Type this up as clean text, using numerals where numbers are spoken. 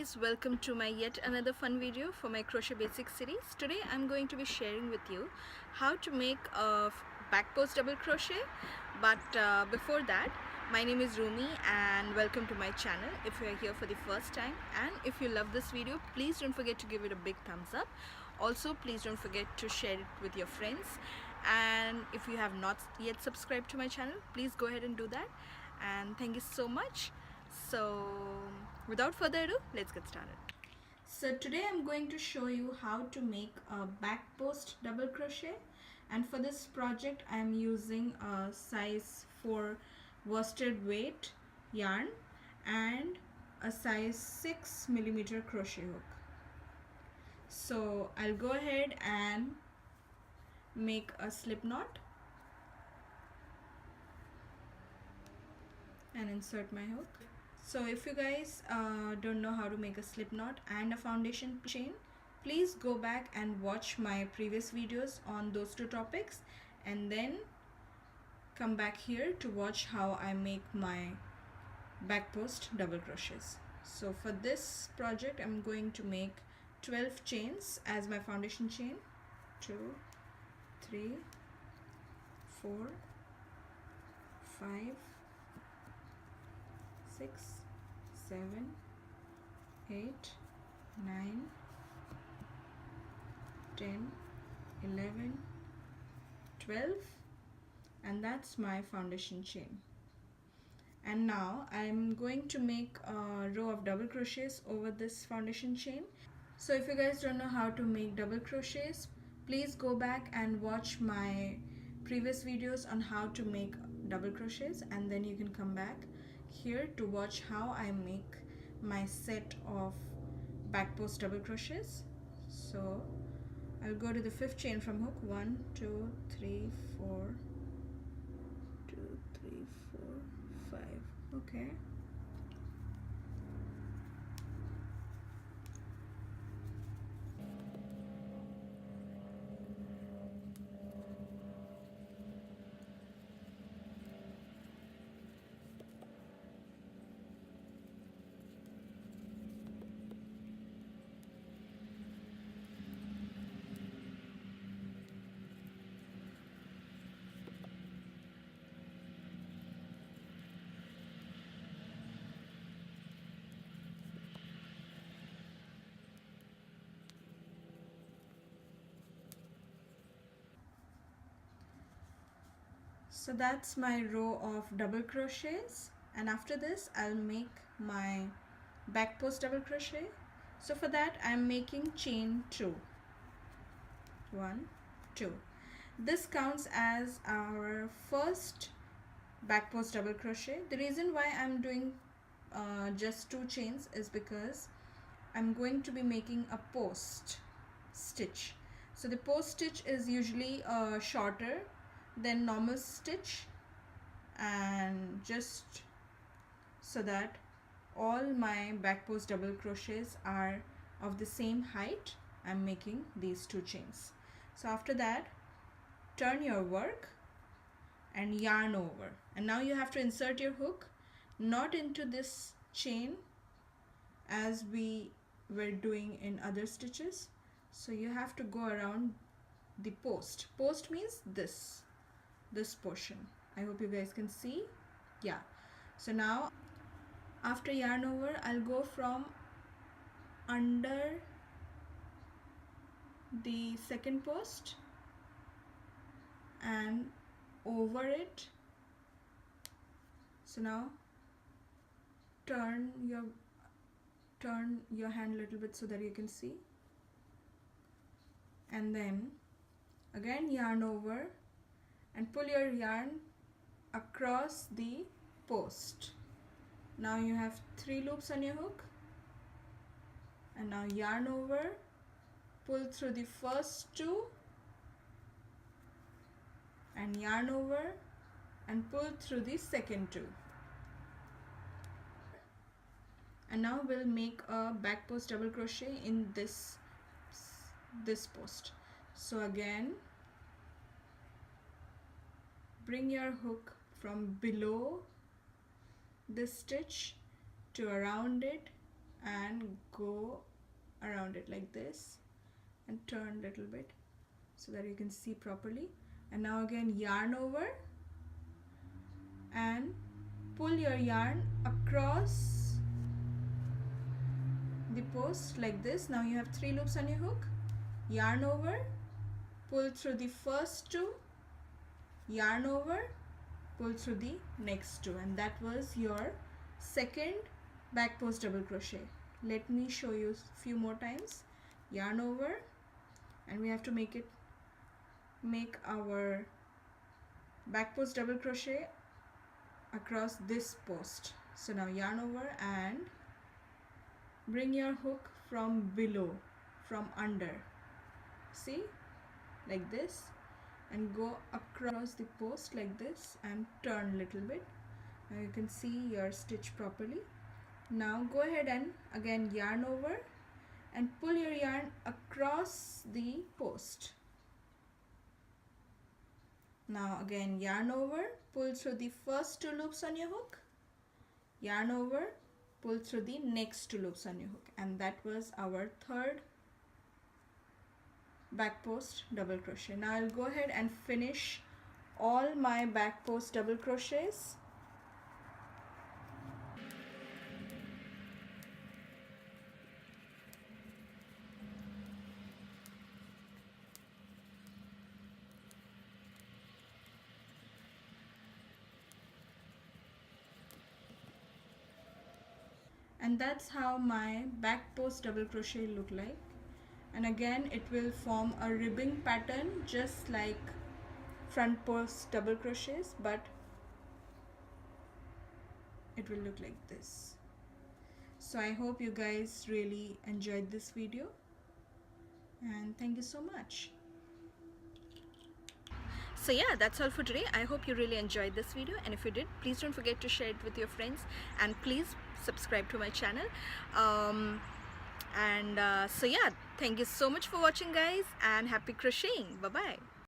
guys, welcome to my yet another fun video for my Crochet Basics series. Today I'm going to be sharing with you how to make a back post double crochet. But before that, my name is Rumi and welcome to my channel if you are here for the first time. And if you love this video, please don't forget to give it a big thumbs up. Also, please don't forget to share it with your friends. And if you have not yet subscribed to my channel, please go ahead and do that. And thank you so much. So without further ado, let's get started. So today I'm going to show you how to make a back post double crochet, and for this project I'm using a size 4 worsted weight yarn and a size 6mm crochet hook. So I'll go ahead and make a slip knot and insert my hook. So if you guys don't know how to make a slip knot and a foundation chain, please go back and watch my previous videos on those two topics and then come back here to watch how I make my back post double crochets. So for this project I'm going to make 12 chains as my foundation chain. 2, 3, 4, 5, 6, 7, 8, 9, 10, 11, 12, and that's my foundation chain. And now I'm going to make a row of double crochets over this foundation chain. So if you guys don't know how to make double crochets, please go back and watch my previous videos on how to make double crochets, and then you can come back here to watch how I make my set of back post double crochets. So I'll go to the 5th chain from hook. 1, 2, 3, 4, 2, 3, 4, 5. Okay. So that's my row of double crochets, and after this I'll make my back post double crochet. So for that I'm making chain 2. 1, 2. This counts as our first back post double crochet. The reason why I'm doing just 2 chains is because I'm going to be making a post stitch. So the post stitch is usually shorter than normal stitch, and just so that all my back post double crochets are of the same height, I'm making these 2 chains. So after that, turn your work and yarn over, and now you have to insert your hook not into this chain as we were doing in other stitches. So you have to go around the post. Post means this portion. I hope you guys can see. Yeah. So now after yarn over, I'll go from under the second post and over it. So now turn your hand a little bit so that you can see, and then again yarn over and pull your yarn across the post. Now you have 3 loops on your hook, and now yarn over, pull through the first 2 and yarn over and pull through the second 2. And now we'll make a back post double crochet in this post. So again, bring your hook from below this stitch to around it and go around it like this and turn a little bit so that you can see properly. And now again yarn over and pull your yarn across the post like this. Now you have 3 loops on your hook. Yarn over, pull through the first 2, yarn over, pull through the next 2, and that was your second back post double crochet. Let me show you a few more times. Yarn over, and we have to make our back post double crochet across this post. So now yarn over and bring your hook from below, from under, see, like this, and go across the post like this and turn a little bit. Now you can see your stitch properly. Now go ahead and again yarn over and pull your yarn across the post. Now again yarn over, pull through the first 2 loops on your hook, yarn over, pull through the next 2 loops on your hook, and that was our third back post double crochet. Now I'll go ahead and finish all my back post double crochets. And that's how my back post double crochet look like. And again it will form a ribbing pattern just like front post double crochets, but it will look like this. So I hope you guys really enjoyed this video, and thank you so much. So yeah, that's all for today. I hope you really enjoyed this video, and if you did, please don't forget to share it with your friends, and please subscribe to my channel. So yeah, thank you so much for watching guys, and happy crocheting. Bye bye.